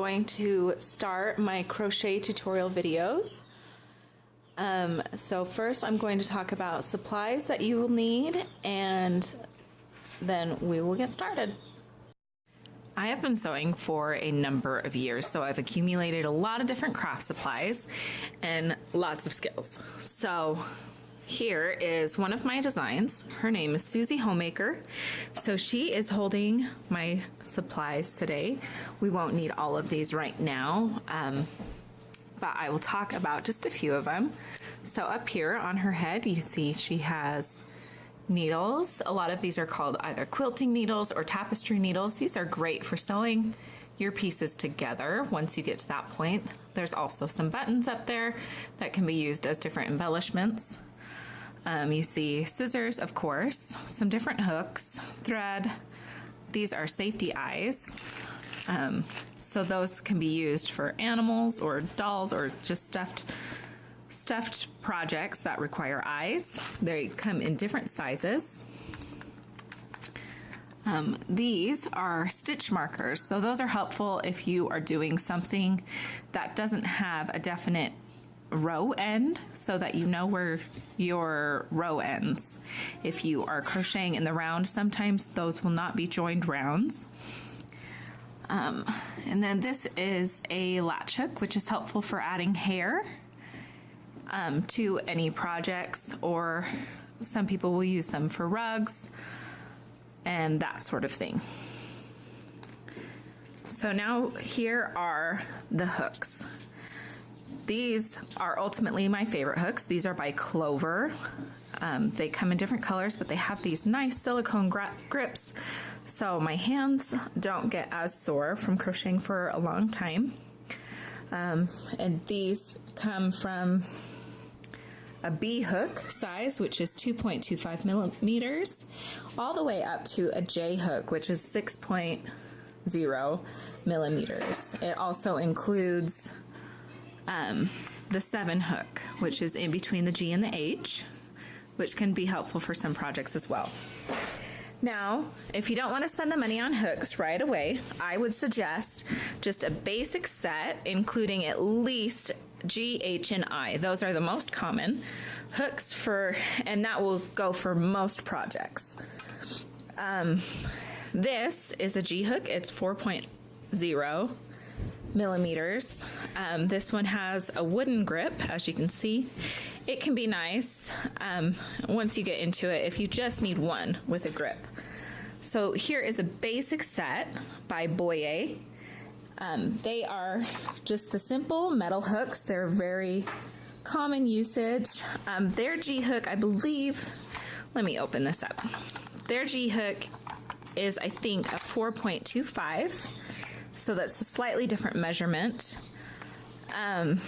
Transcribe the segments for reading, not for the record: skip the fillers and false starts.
going to start my crochet tutorial videos. So first I'm going to talk about supplies that you will need, and then we will get started. I have been sewing for a number of years, so I've accumulated a lot of different craft supplies and lots of skills. So here is one of my designs. Her name is Susie Homemaker. So she is holding my supplies today. We won't need all of these right now, but I will talk about just a few of them. So up here on her head, you see she has needles. A lot of these are called either quilting needles or tapestry needles. These are great for sewing your pieces together once you get to that point. There's also some buttons up there that can be used as different embellishments. You see scissors, of course, some different hooks, thread. These are safety eyes. So those can be used for animals or dolls or just stuffed projects that require eyes. They come in different sizes. These are stitch markers. So those are helpful if you are doing something that doesn't have a definite row end, so that you know where your row ends. If you are crocheting in the round, sometimes those will not be joined rounds. And then this is a latch hook, which is helpful for adding hair to any projects, or some people will use them for rugs and that sort of thing. So now here are the hooks. These are ultimately my favorite hooks. These are by Clover. They come in different colors, but they have these nice silicone grips, so my hands don't get as sore from crocheting for a long time. And these come from a B hook size, which is 2.25 millimeters, all the way up to a J hook, which is 6.0 millimeters. It also includes the 7 hook, which is in between the G and the H, which can be helpful for some projects as well. Now, if you don't want to spend the money on hooks right away, I would suggest just a basic set, including at least G, H, and I. Those are the most common hooks and that will go for most projects. This is a G hook. It's 4.0 millimeters. This one has a wooden grip, as you can see. It can be nice once you get into it if you just need one with a grip. So here is a basic set by Boyer. They are just the simple metal hooks. They're very common usage. Their G hook, I believe, let me open this up. Their G hook is, I think, a 4.25. So that's a slightly different measurement. And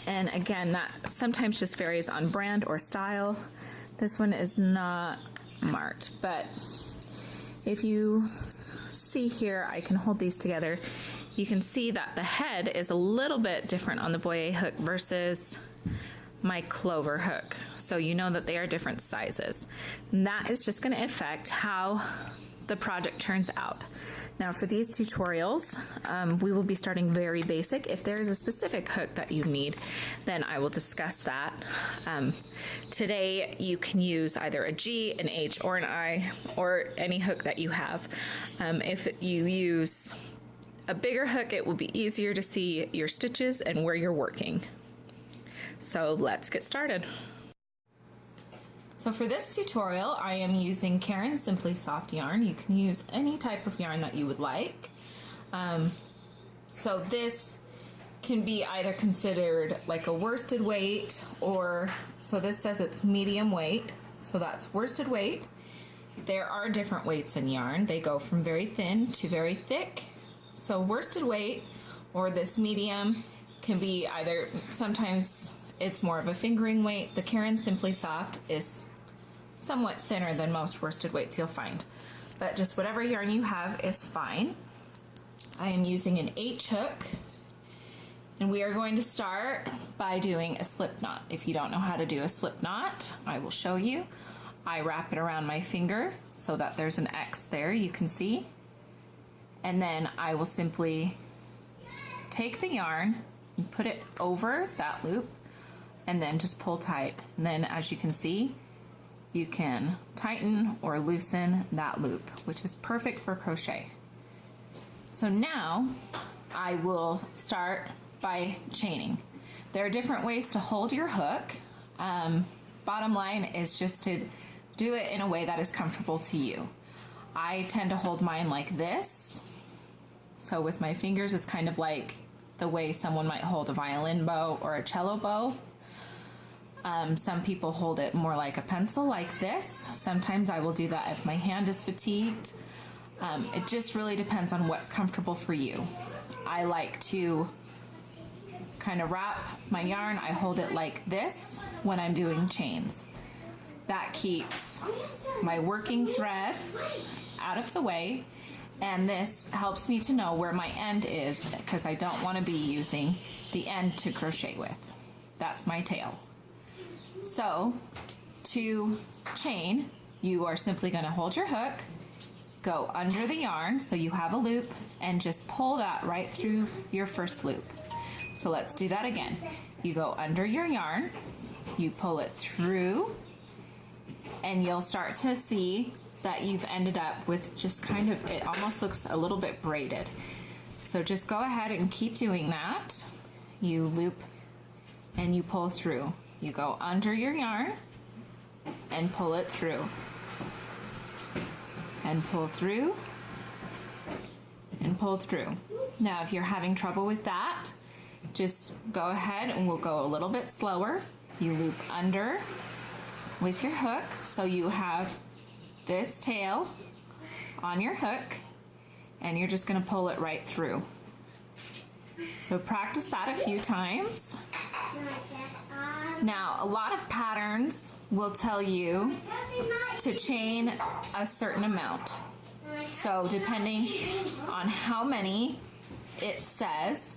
again, that sometimes just varies on brand or style. This one is not marked, but if you see here, I can hold these together. You can see that the head is a little bit different on the Boyer hook versus my Clover hook. So you know that they are different sizes. And that is just going to affect how the project turns out. Now for these tutorials, we will be starting very basic. If there is a specific hook that you need, then I will discuss that. Today you can use either a G, an H, or an I, or any hook that you have. If you use a bigger hook, it will be easier to see your stitches and where you're working. So let's get started. So for this tutorial, I am using Caron Simply Soft yarn. You can use any type of yarn that you would like. So this can be either considered like a worsted weight, or, so this says it's medium weight, so that's worsted weight. There are different weights in yarn. They go from very thin to very thick. So worsted weight or this medium can be either, sometimes it's more of a fingering weight. The Caron Simply Soft is somewhat thinner than most worsted weights you'll find, but just whatever yarn you have is fine. I am using an H hook, and we are going to start by doing a slip knot. If you don't know how to do a slip knot, I will show you. I wrap it around my finger so that there's an X there you can see, and then I will simply take the yarn and put it over that loop and then just pull tight. And then as you can see, you can tighten or loosen that loop, which is perfect for crochet. So now I will start by chaining. There are different ways to hold your hook. Bottom line is just to do it in a way that is comfortable to you. I tend to hold mine like this. So with my fingers, it's kind of like the way someone might hold a violin bow or a cello bow. Some people hold it more like a pencil, like this. Sometimes I will do that if my hand is fatigued. It just really depends on what's comfortable for you. I like to kind of wrap my yarn. I hold it like this when I'm doing chains. That keeps my working thread out of the way, and this helps me to know where my end is because I don't want to be using the end to crochet with. That's my tail. So to chain, you are simply going to hold your hook, go under the yarn so you have a loop, and just pull that right through your first loop. So let's do that again. You go under your yarn, you pull it through, and you'll start to see that you've ended up with just kind of, it almost looks a little bit braided. So just go ahead and keep doing that. You loop and you pull through. You go under your yarn and pull it through. And pull through and pull through. Now if you're having trouble with that, just go ahead and we'll go a little bit slower. You loop under with your hook so you have this tail on your hook, and you're just going to pull it right through. So practice that a few times. Now a lot of patterns will tell you to chain a certain amount. So depending on how many it says,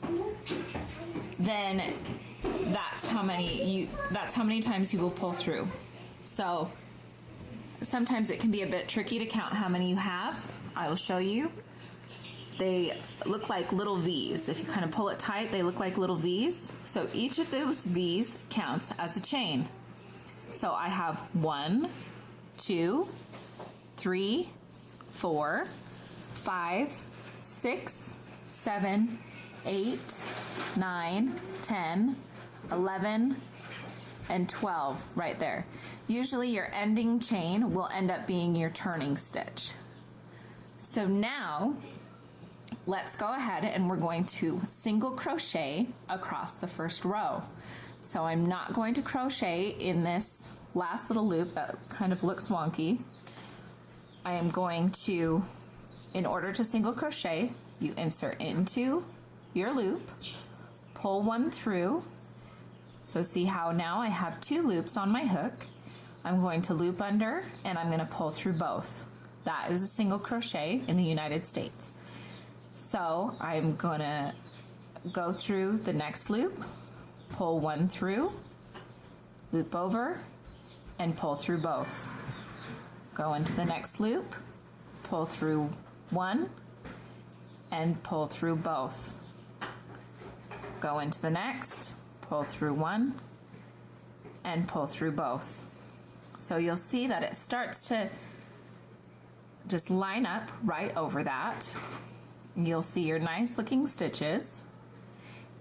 then that's how many times you will pull through. So sometimes it can be a bit tricky to count how many you have. I will show you. They look like little V's. If you kind of pull it tight, they look like little V's. So each of those V's counts as a chain. So I have 1, 2, 3, 4, 5, 6, 7, 8, 9, 10, 11, and 12 right there. Usually your ending chain will end up being your turning stitch. So now let's go ahead and we're going to single crochet across the first row. So I'm not going to crochet in this last little loop that kind of looks wonky. I am going to, in order to single crochet, you insert into your loop, pull one through. So see how now I have 2 loops on my hook. I'm going to loop under and I'm going to pull through both. That is a single crochet in the United States. So I'm going to go through the next loop, pull one through, loop over, and pull through both. Go into the next loop, pull through one, and pull through both. Go into the next, pull through one, and pull through both. So you'll see that it starts to just line up right over that. You'll see your nice looking stitches.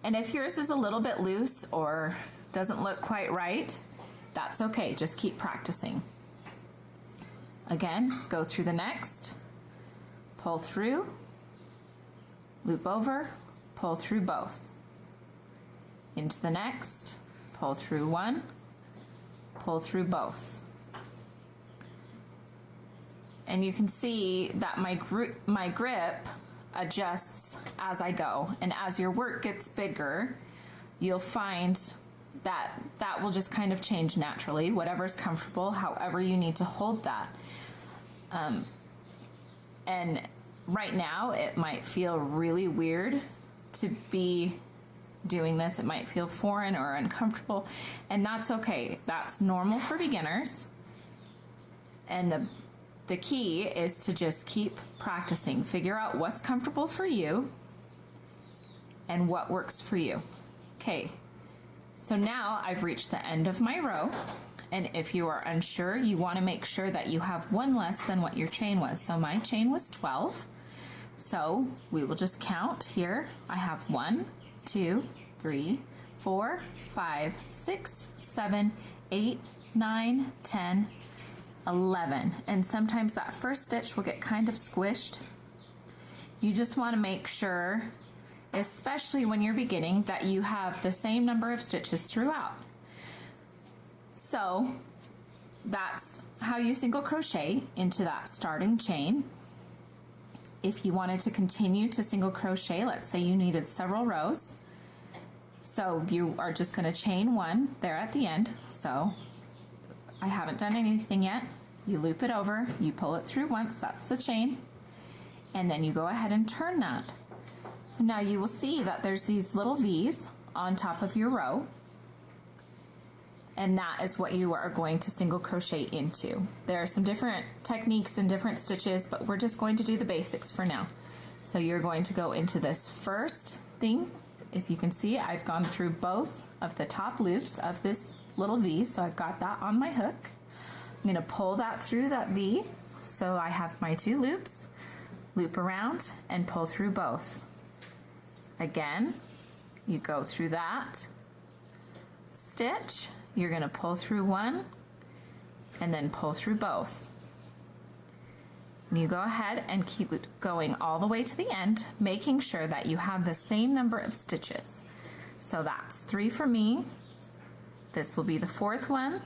And if yours is a little bit loose or doesn't look quite right, that's okay, just keep practicing. Again, go through the next, pull through, loop over, pull through both. Into the next, pull through one, pull through both. And you can see that my grip adjusts as I go, and as your work gets bigger, you'll find that that will just kind of change naturally, whatever's comfortable, however you need to hold that. And right now it might feel really weird to be doing this. It might feel foreign or uncomfortable, and that's okay. That's normal for beginners. And the key is to just keep practicing. Figure out what's comfortable for you and what works for you. Okay, so now I've reached the end of my row, and if you are unsure, you want to make sure that you have one less than what your chain was. So my chain was 12, so we will just count here. I have 1, 2, 3, 4, 5, 6, 7, 8, 9, 10, 11, and sometimes that first stitch will get kind of squished. You just want to make sure, especially when you're beginning, that you have the same number of stitches throughout. So that's how you single crochet into that starting chain. If you wanted to continue to single crochet, let's say you needed several rows, so you are just going to chain 1 there at the end. So I haven't done anything yet. You loop it over, you pull it through once, that's the chain, and then you go ahead and turn that. So now you will see that there's these little V's on top of your row, and that is what you are going to single crochet into. There are some different techniques and different stitches, but we're just going to do the basics for now. So you're going to go into this first thing. If you can see, I've gone through both of the top loops of this little V, so I've got that on my hook. I'm going to pull that through that V, so I have my 2 loops, loop around and pull through both. Again, you go through that stitch, you're going to pull through 1 and then pull through both. And you go ahead and keep it going all the way to the end, making sure that you have the same number of stitches. So that's 3 for me. This will be the 4th one.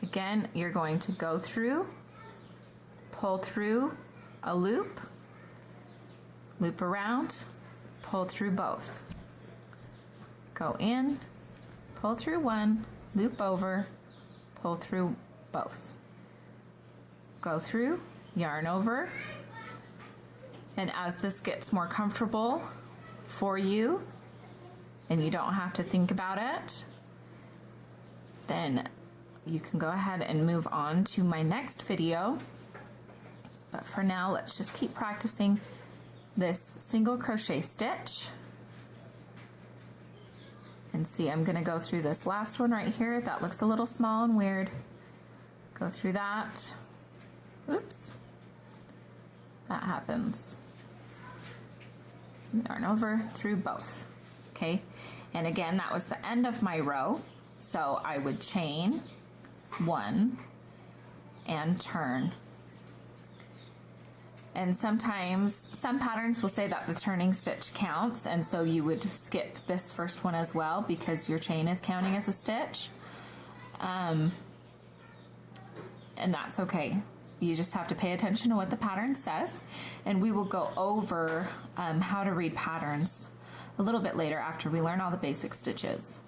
Again, you're going to go through, pull through a loop, loop around, pull through both. Go in, pull through 1, loop over, pull through both. Go through, yarn over, and as this gets more comfortable for you and you don't have to think about it, then you can go ahead and move on to my next video. But for now, let's just keep practicing this single crochet stitch. And see, I'm going to go through this last one right here. That looks a little small and weird. Go through that. Oops. That happens. Yarn over through both. Okay. And again, that was the end of my row. So I would chain 1 and turn. And sometimes some patterns will say that the turning stitch counts, and so you would skip this first one as well because your chain is counting as a stitch. And that's okay. You just have to pay attention to what the pattern says, and we will go over how to read patterns a little bit later after we learn all the basic stitches.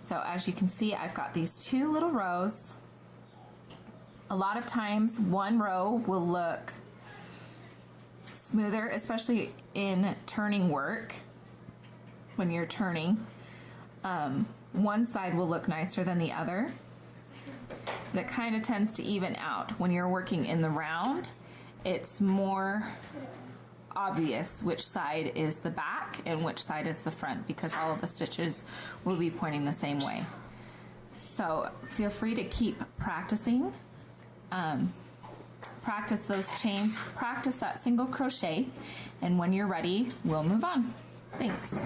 So as you can see, I've got these 2 little rows. A lot of times one row will look smoother, especially in turning work. When you're turning, one side will look nicer than the other, but it kind of tends to even out. When you're working in the round, it's more obvious which side is the back and which side is the front, because all of the stitches will be pointing the same way. So feel free to keep practicing. Practice those chains, practice that single crochet, and when you're ready, we'll move on. Thanks.